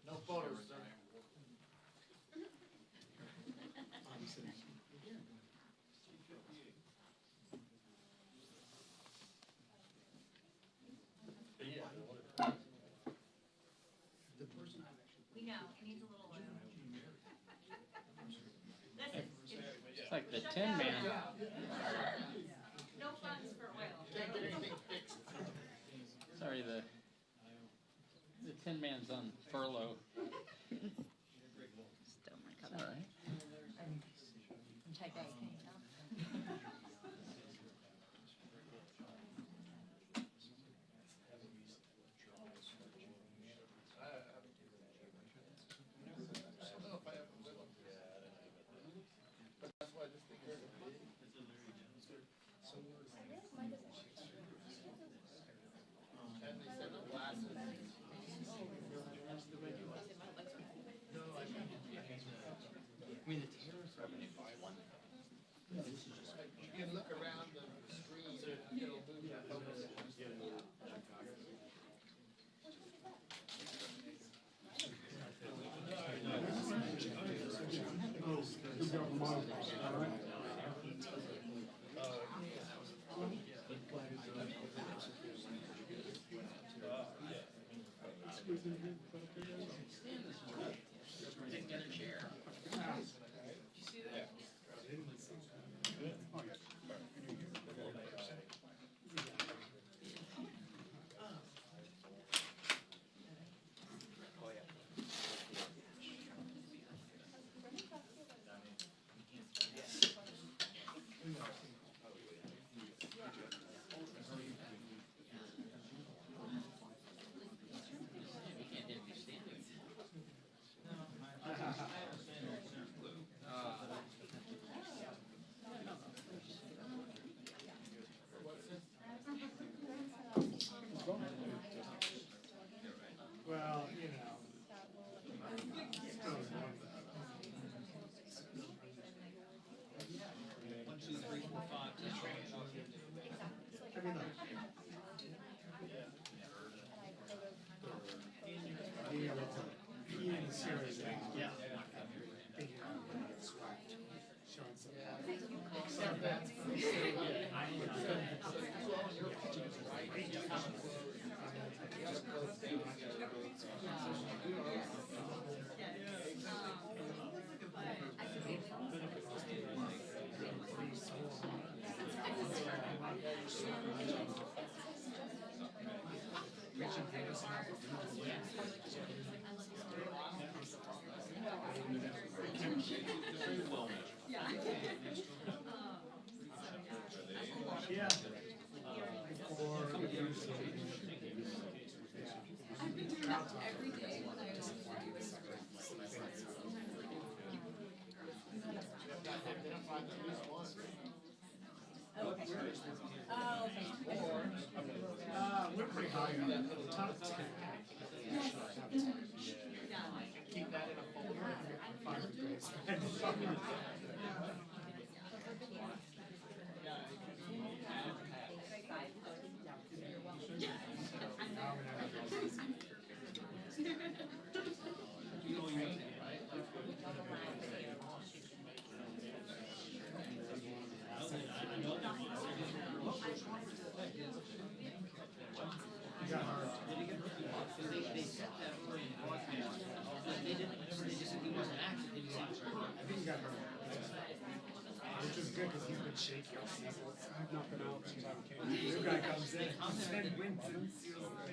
No photos. We know, it needs a little oil. Listen, It's like the Tin Man. no funds for oil. Can't get anything fixed. Sorry, the Tin Man's on furlough. Still my All color. right. Type A, can you tell? That's why this thing is big. And they said the glasses. You can look around the screen, it'll move your focus. Well, you know. We're pretty high on that. Top 10. Keep that in a folder and find a place. Which is good because he's been shaky all season. I've not been out since I came. New guy comes in and wins and seals the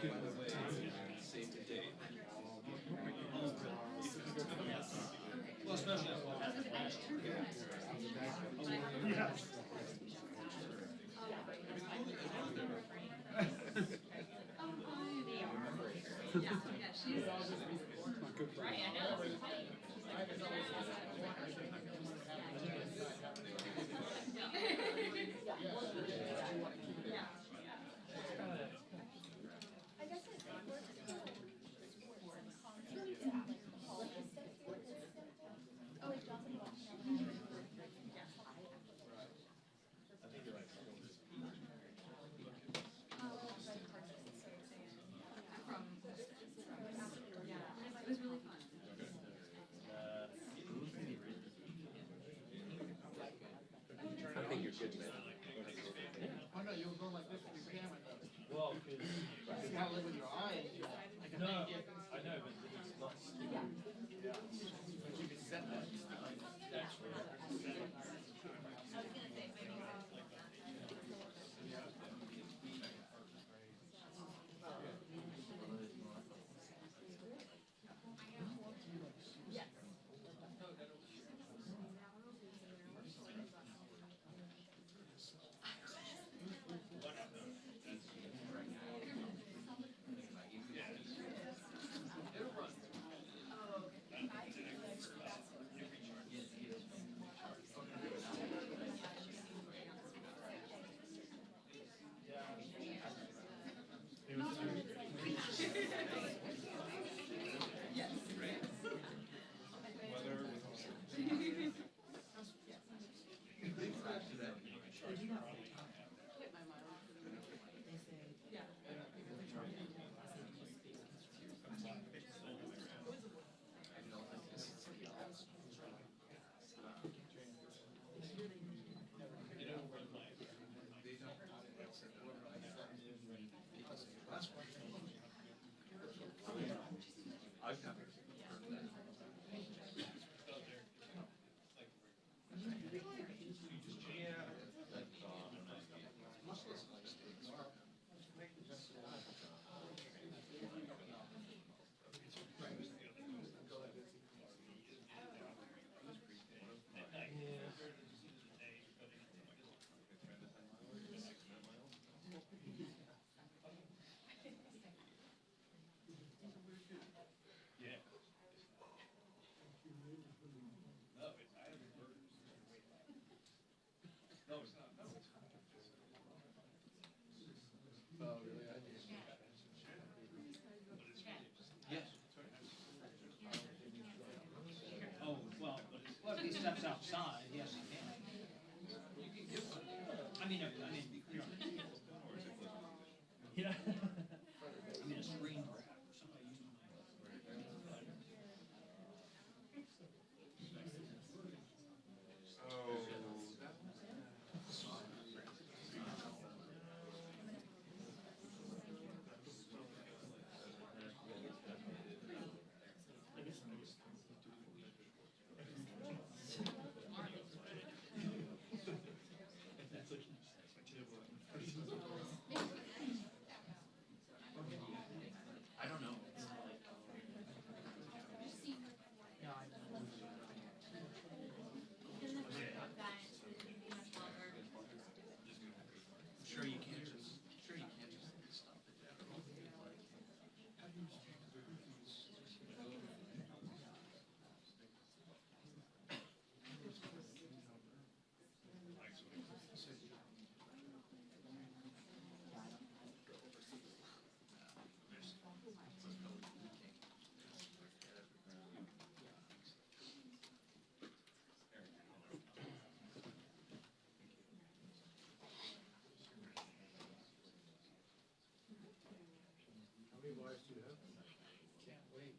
deal. Save the date. Well, especially yeah. Yeah, she's right, I know. Oh, no, you were going like this with your camera though. Well, because you gotta live with your eyes. No, I know, but it's not. But you can set that. That's right. Oh, well, if he steps outside, yes, he can. I mean, you know. Yeah. I mean, a screen grab or something. I don't know. Sure you can't just stop it. How many wives do you have? Can't wait.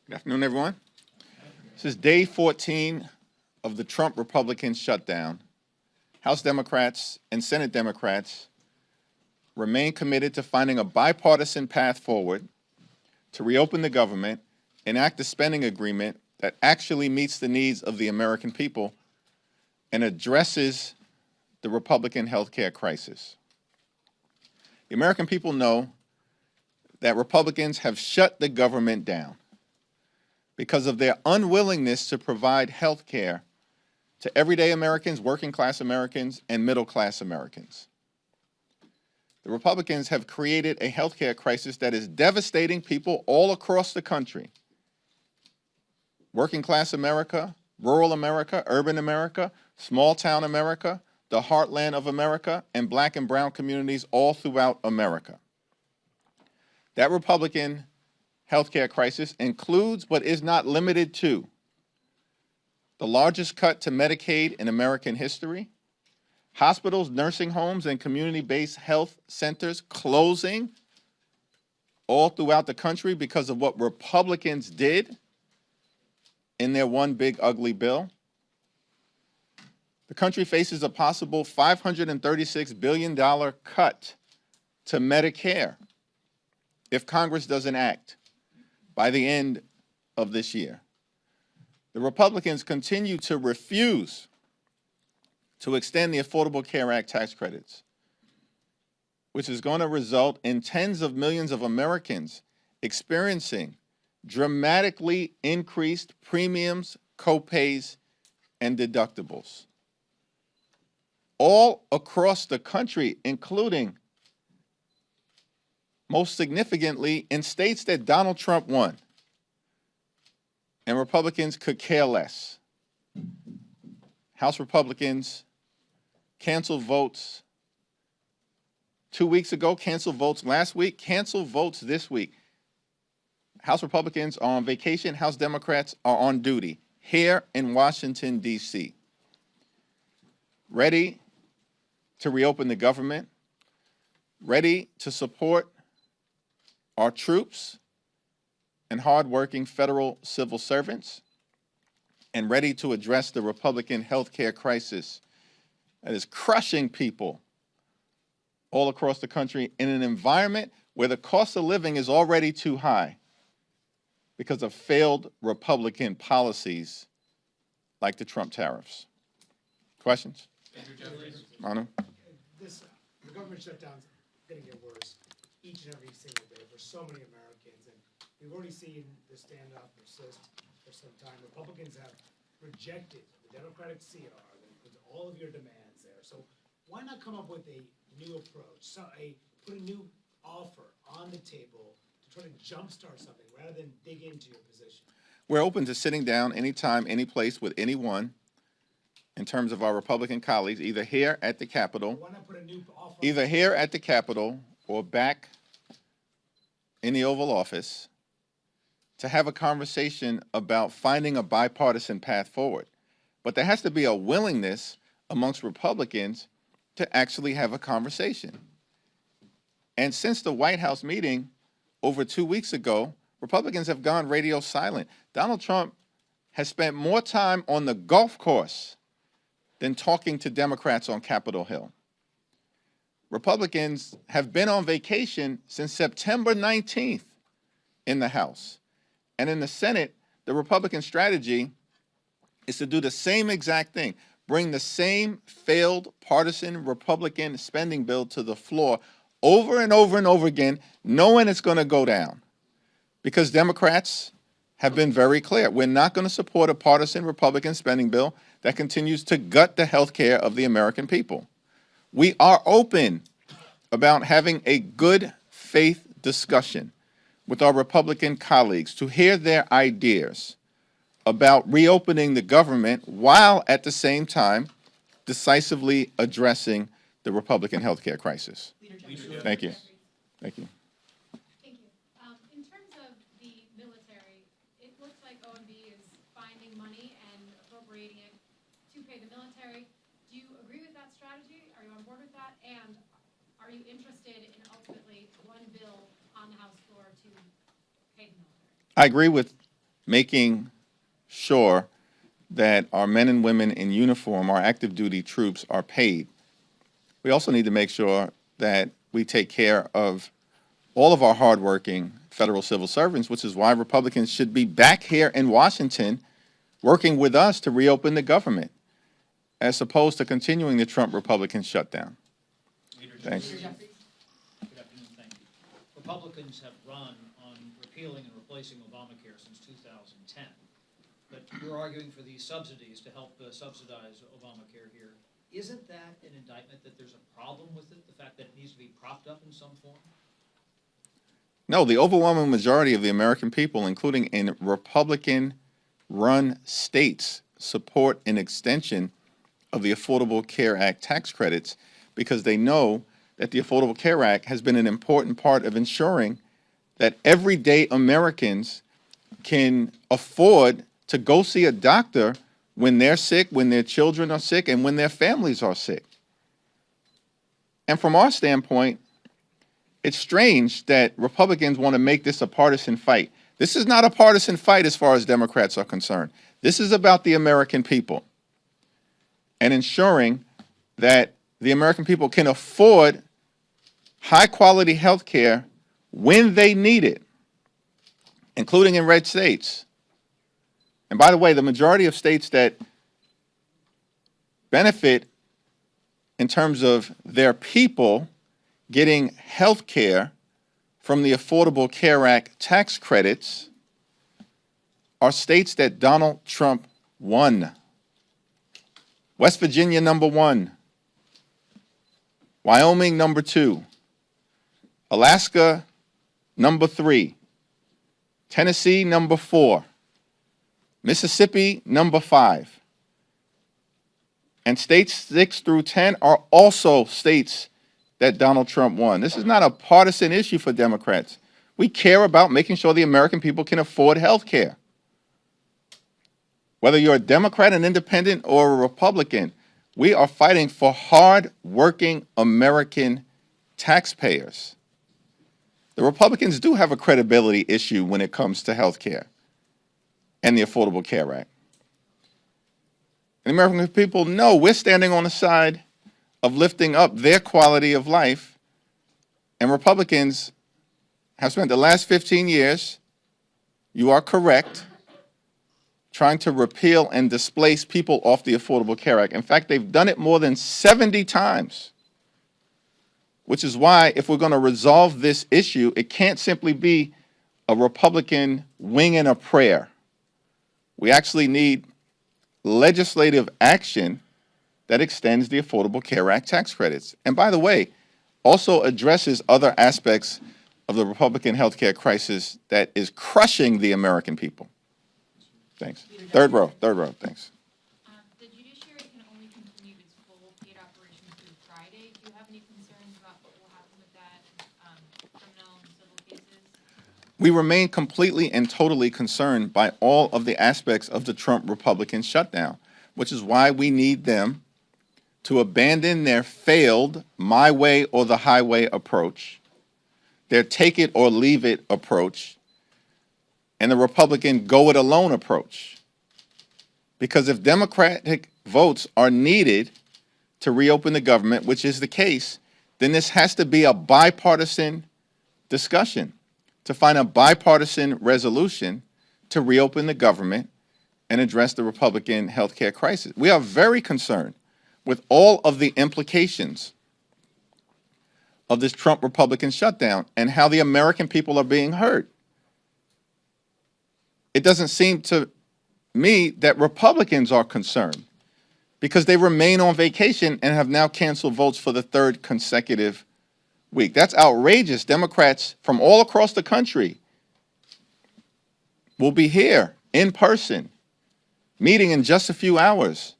Good afternoon, everyone. This is day 14 of the Trump Republican shutdown. House Democrats and Senate Democrats remain committed to finding a bipartisan path forward to reopen the government, enact a spending agreement that actually meets the needs of the American people and addresses the Republican health care crisis. The American people know that Republicans have shut the government down. because of their unwillingness to provide health care to everyday Americans, working class Americans, and middle class Americans. The Republicans have created a health care crisis that is devastating people all across the country. Working class America, rural America, urban America, small town America, the heartland of America, and black and brown communities all throughout America. That Republican healthcare crisis includes, but is not limited to, the largest cut to Medicaid in American history, hospitals, nursing homes, and community-based health centers closing all throughout the country because of what Republicans did in their one big ugly bill. The country faces a possible $536 billion cut to Medicare if Congress doesn't act by the end of this year. The Republicans continue to refuse to extend the Affordable Care Act tax credits, which is going to result in tens of millions of Americans experiencing dramatically increased premiums, copays, and deductibles. All across the country, including, most significantly, in states that Donald Trump won, and Republicans could care less. House Republicans canceled votes 2 weeks ago, canceled votes last week, canceled votes this week. House Republicans are on vacation, House Democrats are on duty here in Washington, D.C., ready to reopen the government, ready to support our troops and hardworking federal civil servants, and ready to address the Republican health care crisis that is crushing people all across the country in an environment where the cost of living is already too high because of failed Republican policies like the Trump tariffs. Questions? Manu? The government shutdown's going to get worse each and every single day for so many Americans, and we've already seen the standoff persist for some time. Republicans have rejected the Democratic CR that puts all of your demands there. So why not come up with a new approach, put a new offer on the table to try to jumpstart something rather than dig into your position? We're open to sitting down anytime, any place with anyone in terms of our Republican colleagues, either here at the Capitol, Why not put a new offer? either here at the Capitol or back in the Oval Office, to have a conversation about finding a bipartisan path forward. But there has to be a willingness amongst Republicans to actually have a conversation. And since the White House meeting over 2 weeks ago, Republicans have gone radio silent. Donald Trump has spent more time on the golf course than talking to Democrats on Capitol Hill. Republicans have been on vacation since September 19th in the House. And in the Senate, the Republican strategy is to do the same exact thing, bring the same failed partisan Republican spending bill to the floor over and over and over again, knowing it's going to go down. Because Democrats have been very clear. We're not going to support a partisan Republican spending bill that continues to gut the health care of the American people. We are open about having a good faith discussion with our Republican colleagues to hear their ideas about reopening the government while at the same time decisively addressing the Republican health care crisis. Thank you. Thank you. Thank you. In terms of the military, it looks like OMB is finding money and appropriating it to pay the military. Do you agree with that strategy? Are you on board with that? And are you interested in ultimately one bill on the House floor to pay the military? I agree with making sure that our men and women in uniform, our active duty troops, are paid. We also need to make sure that we take care of all of our hardworking federal civil servants, which is why Republicans should be back here in Washington working with us to reopen the government, as opposed to continuing the Trump Republican shutdown. Leader Thanks. Jeffries. Good afternoon, thank you. Republicans have run on repeated repealing and replacing Obamacare since 2010. But you're arguing for these subsidies to help subsidize Obamacare here. Isn't that an indictment that there's a problem with it, the fact that it needs to be propped up in some form? No, the overwhelming majority of the American people, including in Republican-run states, support an extension of the Affordable Care Act tax credits because they know that the Affordable Care Act has been an important part of ensuring that everyday Americans can afford to go see a doctor when they're sick, when their children are sick, and when their families are sick. And from our standpoint, it's strange that Republicans want to make this a partisan fight. This is not a partisan fight as far as Democrats are concerned. This is about the American people and ensuring that the American people can afford high-quality health care when they need it, including in red states. And by the way, the majority of states that benefit in terms of their people getting health care from the Affordable Care Act tax credits are states that Donald Trump won. West Virginia, #1. Wyoming, #2. Alaska, #3. Tennessee, #4. Mississippi, #5. And states 6 through 10 are also states that Donald Trump won. This is not a partisan issue for Democrats. We care about making sure the American people can afford health care. Whether you're a Democrat, an independent, or a Republican, we are fighting for hard-working American taxpayers. The Republicans do have a credibility issue when it comes to health care and the Affordable Care Act. And the American people know we're standing on the side of lifting up their quality of life, and Republicans have spent the last 15 years, you are correct, trying to repeal and displace people off the Affordable Care Act. In fact, they've done it more than 70 times, which is why if we're going to resolve this issue, it can't simply be a Republican wing and a prayer. We actually need legislative action that extends the Affordable Care Act tax credits. And by the way, also addresses other aspects of the Republican health care crisis that is crushing the American people. Thanks. Third row, thanks. The judiciary can only continue its full paid operations through Friday. Do you have any concerns about what will happen with that, criminal and civil cases? We remain completely and totally concerned by all of the aspects of the Trump Republican shutdown, which is why we need them to abandon their failed my way or the highway approach, their take it or leave it approach, and the Republican go it alone approach. Because if Democratic votes are needed to reopen the government, which is the case, then this has to be a bipartisan discussion to find a bipartisan resolution to reopen the government and address the Republican health care crisis. We are very concerned with all of the implications of this Trump Republican shutdown and how the American people are being hurt. It doesn't seem to me that Republicans are concerned because they remain on vacation and have now canceled votes for the 3rd consecutive week. That's outrageous. Democrats from all across the country will be here in person, meeting in just a few hours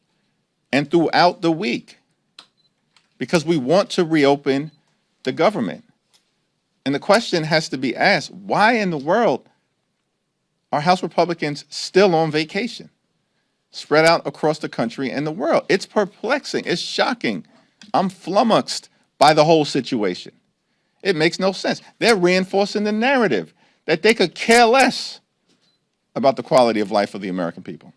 and throughout the week because we want to reopen the government. And the question has to be asked, why in the world are House Republicans still on vacation, spread out across the country and the world? It's perplexing. It's shocking. I'm flummoxed by the whole situation. It makes no sense. They're reinforcing the narrative that they could care less about the quality of life of the American people.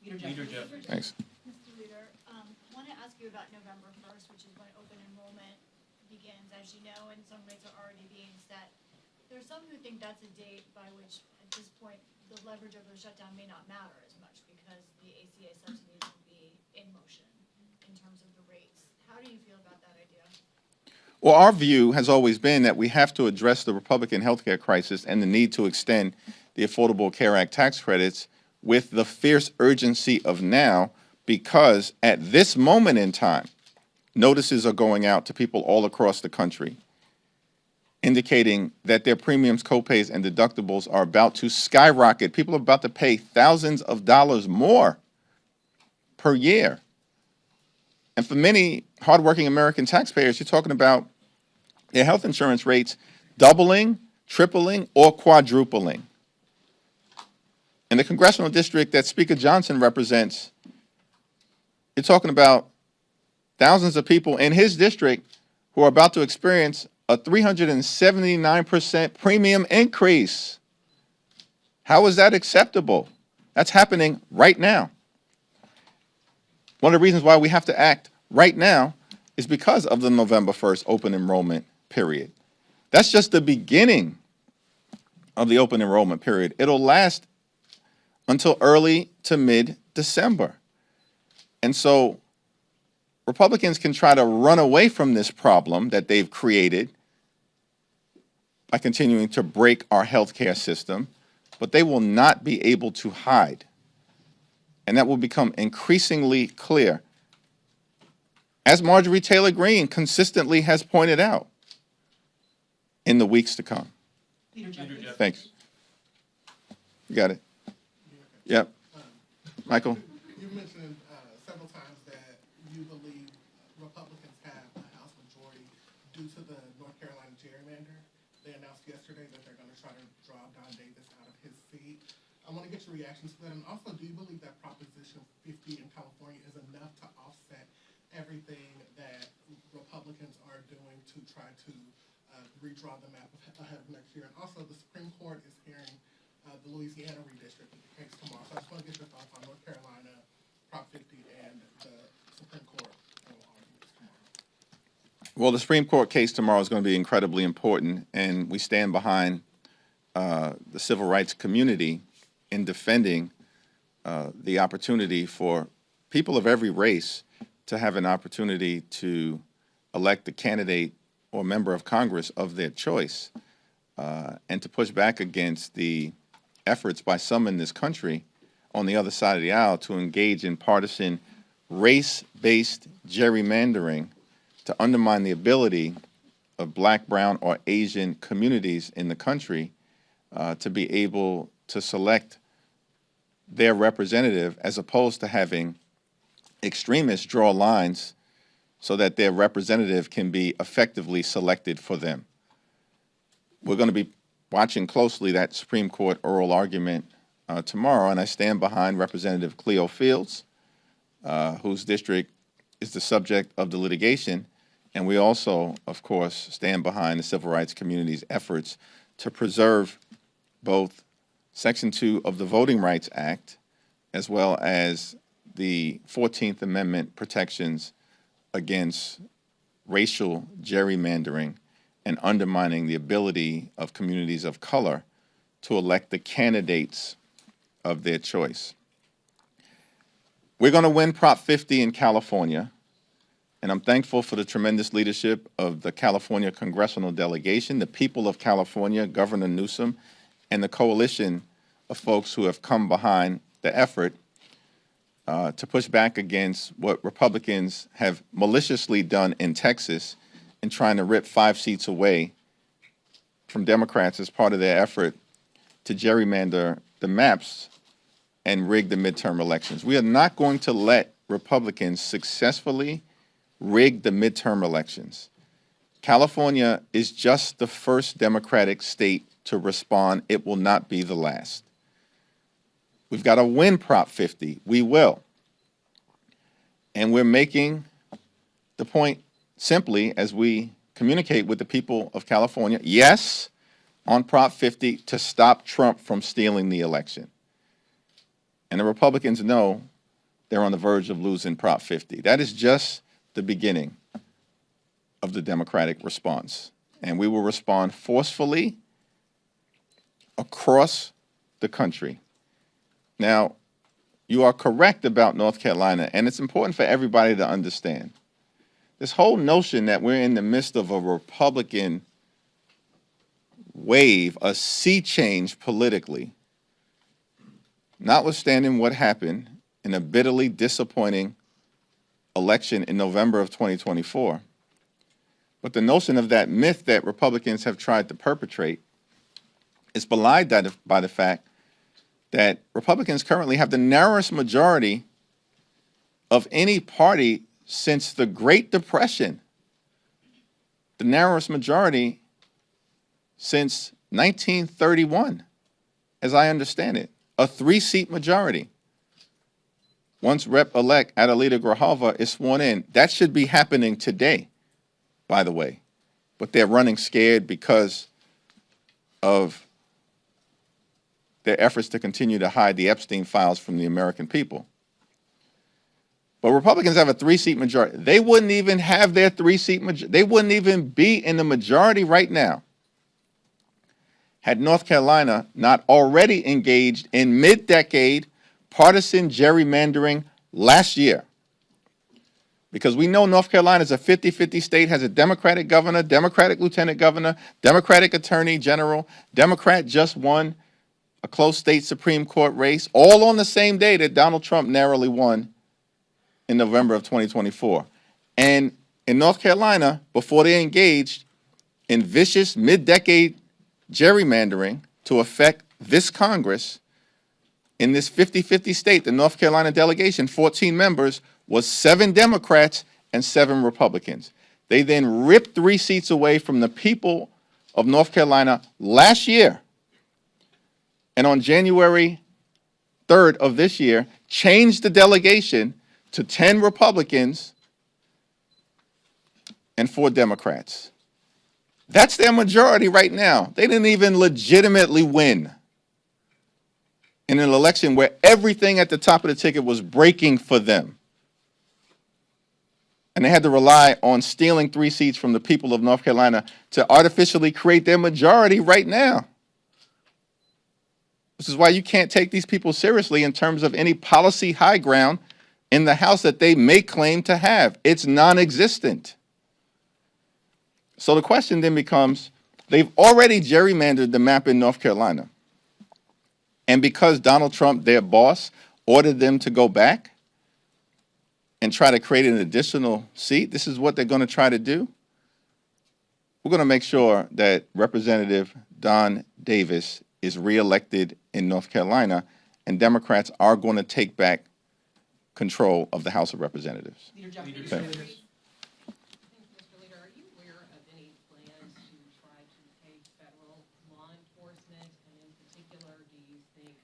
Leader Jeffries. Thanks. Mr. Leader, want to ask you about November 1st, which is when open enrollment begins. As you know, and some rates are already being set. There's some who think that's a date by which, at this point, the leverage of the shutdown may not matter as much because the ACA subsidies will be in motion in terms of the rates. How do you feel about that idea? Well, our view has always been that we have to address the Republican healthcare crisis and the need to extend the Affordable Care Act tax credits with the fierce urgency of now, because at this moment in time, notices are going out to people all across the country indicating that their premiums, copays, and deductibles are about to skyrocket. People are about to pay thousands of dollars more per year. And for many hardworking American taxpayers, you're talking about their health insurance rates doubling, tripling, or quadrupling. In the congressional district that Speaker Johnson represents, you're talking about thousands of people in his district who are about to experience a 379% premium increase. How is that acceptable? That's happening right now. One of the reasons why we have to act right now is because of the November 1st open enrollment period. That's just the beginning of the open enrollment period. It'll last until early to mid-December. And so Republicans can try to run away from this problem that they've created by continuing to break our healthcare system, but they will not be able to hide. And that will become increasingly clear, as Marjorie Taylor Greene consistently has pointed out, in the weeks to come. Thanks. You got it? Yep. Michael? You mentioned several times that you believe Republicans have a House majority due to the North Carolina gerrymander. They announced yesterday that they're going to try to draw Don Davis out of his seat. I want to get your reactions to that. And also, do you believe that Proposition 50 in California is enough to offset everything that Republicans are doing to try to redraw the map ahead of next year? And also, the Supreme Court is hearing the Louisiana redistricting case tomorrow. So I just want to get your thoughts on North Carolina, Prop 50, and the Supreme Court arguments tomorrow. Well, the Supreme Court case tomorrow is going to be incredibly important, and we stand behind the civil rights community in defending the opportunity for people of every race to have an opportunity to elect a candidate or member of Congress of their choice, and to push back against the efforts by some in this country on the other side of the aisle to engage in partisan race-based gerrymandering to undermine the ability of Black, brown, or Asian communities in the country to be able to select their representative, as opposed to having extremists draw lines so that their representative can be effectively selected for them. We're going to be watching closely that Supreme Court oral argument tomorrow, and I stand behind Representative Cleo Fields, whose district is the subject of the litigation, and we also, of course, stand behind the civil rights community's efforts to preserve both Section 2 of the Voting Rights Act, as well as the 14th Amendment protections against racial gerrymandering and undermining the ability of communities of color to elect the candidates of their choice. We're going to win Prop 50 in California, and I'm thankful for the tremendous leadership of the California congressional delegation, the people of California, Governor Newsom, and the coalition of folks who have come behind the effort to push back against what Republicans have maliciously done in Texas in trying to rip 5 seats away from Democrats as part of their effort to gerrymander the maps and rig the midterm elections. We are not going to let Republicans successfully rig the midterm elections. California is just the first Democratic state to respond. It will not be the last. We've got to win Prop 50. We will. And we're making the point simply as we communicate with the people of California, yes, on Prop 50 to stop Trump from stealing the election. And the Republicans know they're on the verge of losing Prop 50. That is just the beginning of the Democratic response. And we will respond forcefully across the country. Now, you are correct about North Carolina, and it's important for everybody to understand This whole notion that we're in the midst of a Republican wave, a sea change politically, notwithstanding what happened in a bitterly disappointing election in November of 2024. But the notion of that myth that Republicans have tried to perpetrate is belied by the fact that Republicans currently have the narrowest majority of any party since the Great Depression, the narrowest majority since 1931, as I understand it, a 3-seat majority. Once Rep-elect Adelita Grijalva is sworn in, that should be happening today, by the way, but they're running scared because of their efforts to continue to hide the Epstein files from the American people. But Republicans have a 3-seat majority. They wouldn't even have their 3-seat majority. They wouldn't even be in the majority right now had North Carolina not already engaged in mid-decade partisan gerrymandering last year. Because we know North Carolina is a 50-50 state, has a Democratic governor, Democratic lieutenant governor, Democratic attorney general, Democrat just won a close state Supreme Court race, all on the same day that Donald Trump narrowly won in November of 2024. And in North Carolina, before they engaged in vicious mid-decade gerrymandering to affect this Congress, in this 50-50 state, the North Carolina delegation, 14 members, was 7 Democrats and 7 Republicans. They then ripped 3 seats away from the people of North Carolina last year. And on January 3rd of this year, changed the delegation to 10 Republicans and 4 Democrats. That's their majority right now. They didn't even legitimately win in an election where everything at the top of the ticket was breaking for them. And they had to rely on stealing 3 seats from the people of North Carolina to artificially create their majority right now. This is why you can't take these people seriously in terms of any policy high ground in the House that they may claim to have. It's non-existent. So the question then becomes, they've already gerrymandered the map in North Carolina. And because Donald Trump, their boss, ordered them to go back and try to create an additional seat, this is what they're going to try to do. We're going to make sure that Representative Don Davis is reelected in North Carolina, and Democrats are going to take back control of the House of Representatives. Leader Jeffries. Okay. Mr. Leader, are you aware of any plans to try to pay federal law enforcement? And in particular, do you think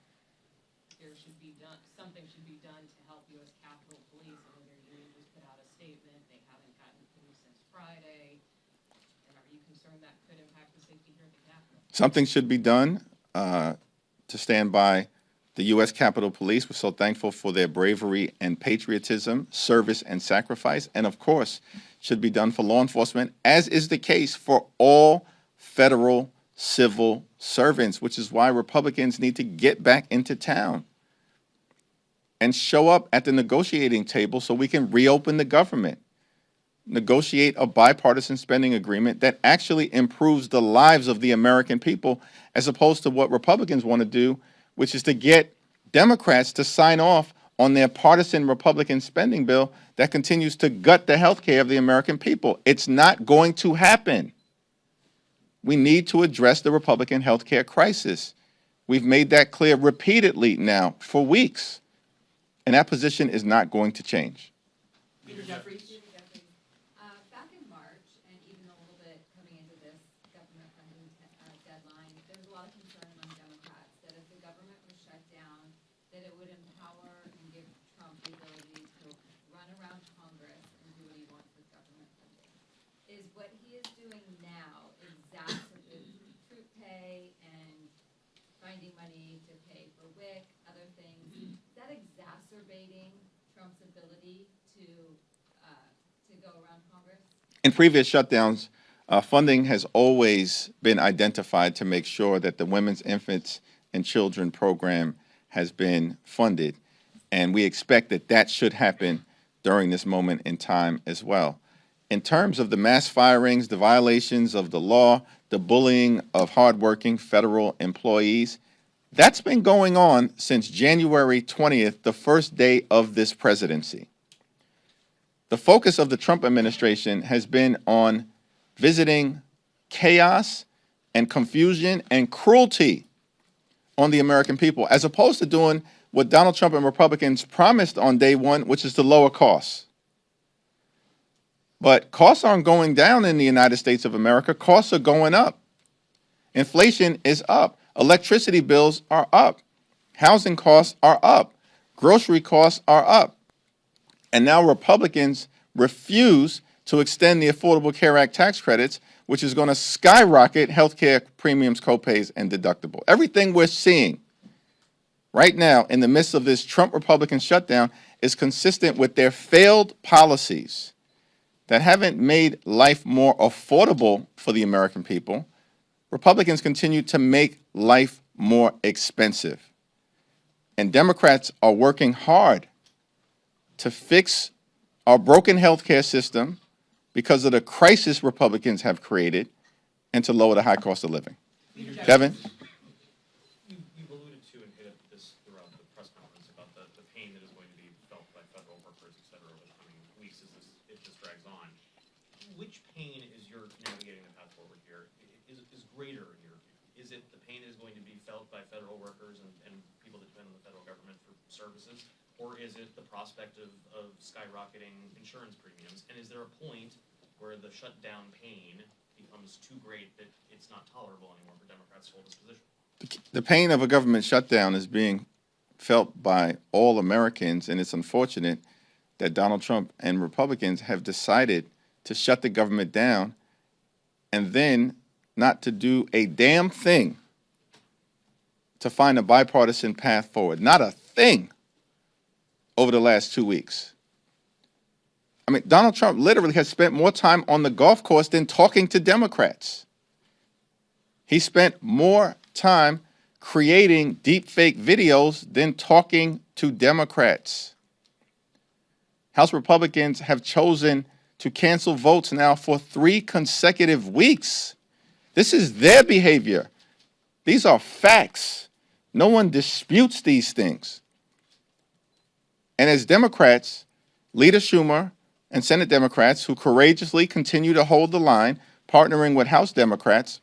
there should be something should be done to help U.S. Capitol Police? I know their union just put out a statement. They haven't gotten food since Friday. And are you concerned that could impact the safety here at the Capitol? Something should be done to stand by the U.S. Capitol Police. We're so thankful for their bravery and patriotism, service and sacrifice, and of course, should be done for law enforcement, as is the case for all federal civil servants, which is why Republicans need to get back into town and show up at the negotiating table so we can reopen the government, negotiate a bipartisan spending agreement that actually improves the lives of the American people, as opposed to what Republicans want to do, which is to get Democrats to sign off on their partisan Republican spending bill that continues to gut the health care of the American people. It's not going to happen. We need to address the Republican health care crisis. We've made that clear repeatedly now for weeks, and that position is not going to change. Leader Jeffries. Back in March, and even a little bit coming into this government funding deadline, there was a lot of concern among Democrats that if the government was shut down, that it would empower and give Trump the ability to run around Congress and do what he wants with government funding. Is what he is doing now exacerbating troop pay and finding money to pay for WIC, other things? Is that exacerbating Trump's ability to go around Congress? In previous shutdowns, funding has always been identified to make sure that the Women's, Infants, and Children program has been funded. And we expect that that should happen during this moment in time as well. in terms of the mass firings, the violations of the law, the bullying of hardworking federal employees, that's been going on since January 20th, the first day of this presidency. The focus of the Trump administration has been on visiting chaos and confusion and cruelty on the American people, as opposed to doing what Donald Trump and Republicans promised on day one, which is to lower costs. But costs aren't going down in the United States of America. Costs are going up. Inflation is up. Electricity bills are up. Housing costs are up. Grocery costs are up. And now Republicans refuse to extend the Affordable Care Act tax credits, which is going to skyrocket health care premiums, copays, and deductible. Everything we're seeing right now in the midst of this Trump Republican shutdown is consistent with their failed policies that haven't made life more affordable for the American people. Republicans continue to make life more expensive. And Democrats are working hard to fix our broken health care system because of the crisis Republicans have created and to lower the high cost of living. Devin? You've alluded to and hit at this throughout the press conference about the pain that is going to be felt by federal workers, et cetera, over the coming weeks as this drags on. Which pain is you're navigating the path forward here is greater in your view? Is it the pain is going to be felt by federal workers and people that depend on the federal government for services? Or is it the prospect of skyrocketing insurance premiums? And is there a point where the shutdown pain becomes too great that it's not tolerable anymore for Democrats to hold this position? The pain of a government shutdown is being felt by all Americans, and it's unfortunate that Donald Trump and Republicans have decided to shut the government down and then not to do a damn thing to find a bipartisan path forward. Not a thing over the last 2 weeks. I mean, Donald Trump literally has spent more time on the golf course than talking to Democrats. He spent more time creating deepfake videos than talking to Democrats. House Republicans have chosen to cancel votes now for 3 consecutive weeks. This is their behavior. These are facts. No one disputes these things. And as Democrats, Leader Schumer and Senate Democrats who courageously continue to hold the line, partnering with House Democrats,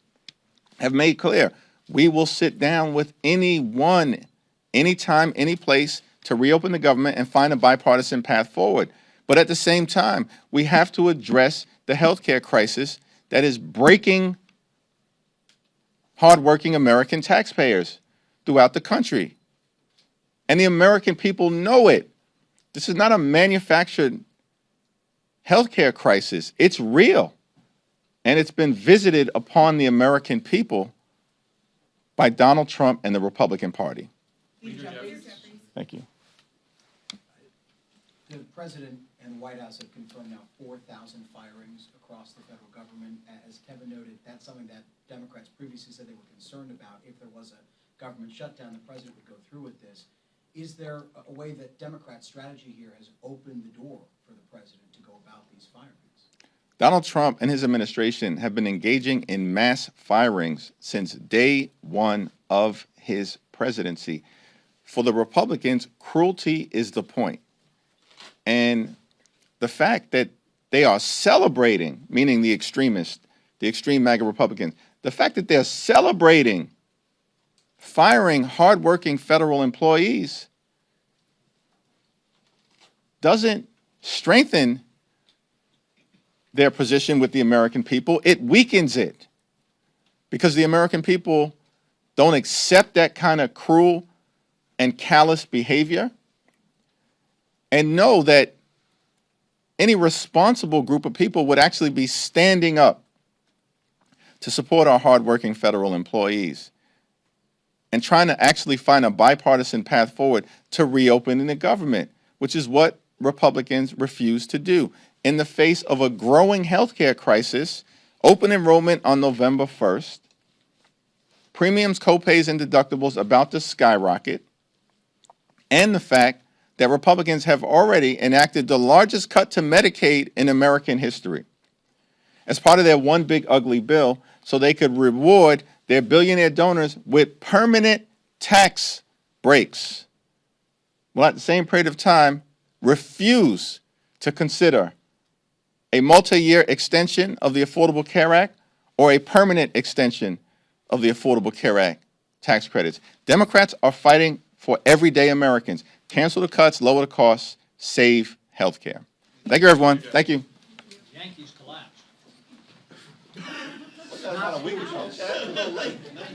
have made clear, we will sit down with anyone, anytime, any place to reopen the government and find a bipartisan path forward. But at the same time, we have to address the healthcare crisis that is breaking hardworking American taxpayers throughout the country. And the American people know it. This is not a manufactured healthcare crisis. It's real. And it's been visited upon the American people by Donald Trump and the Republican Party. Thank you. The President and the White House have confirmed now 4,000 firings across the federal government. As Kevin noted, that's something that Democrats previously said they were concerned about. If there was a government shutdown, the President would go through with this. Is there a way that Democrat strategy here has opened the door for the President to go about these firings? Donald Trump and his administration have been engaging in mass firings since day one of his presidency. For the Republicans, cruelty is the point. And the fact that they are celebrating, meaning the extremists, the extreme MAGA Republicans, the fact that they're celebrating firing hardworking federal employees doesn't strengthen their position with the American people. It weakens it because the American people don't accept that kind of cruel and callous behavior and know that any responsible group of people would actually be standing up to support our hardworking federal employees and trying to actually find a bipartisan path forward to reopening the government, which is what Republicans refuse to do. In the face of a growing healthcare crisis, open enrollment on November 1st, premiums, copays, and deductibles about to skyrocket, and the fact that Republicans have already enacted the largest cut to Medicaid in American history. as part of their one big ugly bill so they could reward their billionaire donors with permanent tax breaks. Will at the same period of time refuse to consider a multi-year extension of the Affordable Care Act or a permanent extension of the Affordable Care Act tax credits. Democrats are fighting for everyday Americans. Cancel the cuts, lower the costs, save health care. Thank you, everyone. Thank you. Yankees collapsed. They're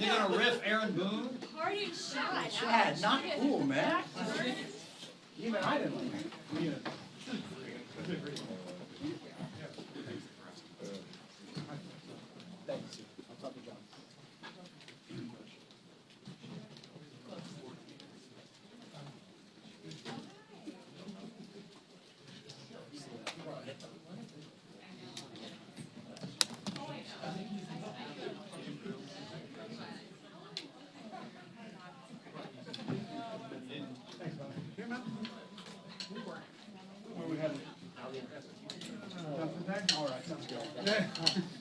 gonna riff Aaron Boone? Party shot. Chad, not cool, man. Even I didn't like it. Thanks. I'll talk to John. All right, sounds good.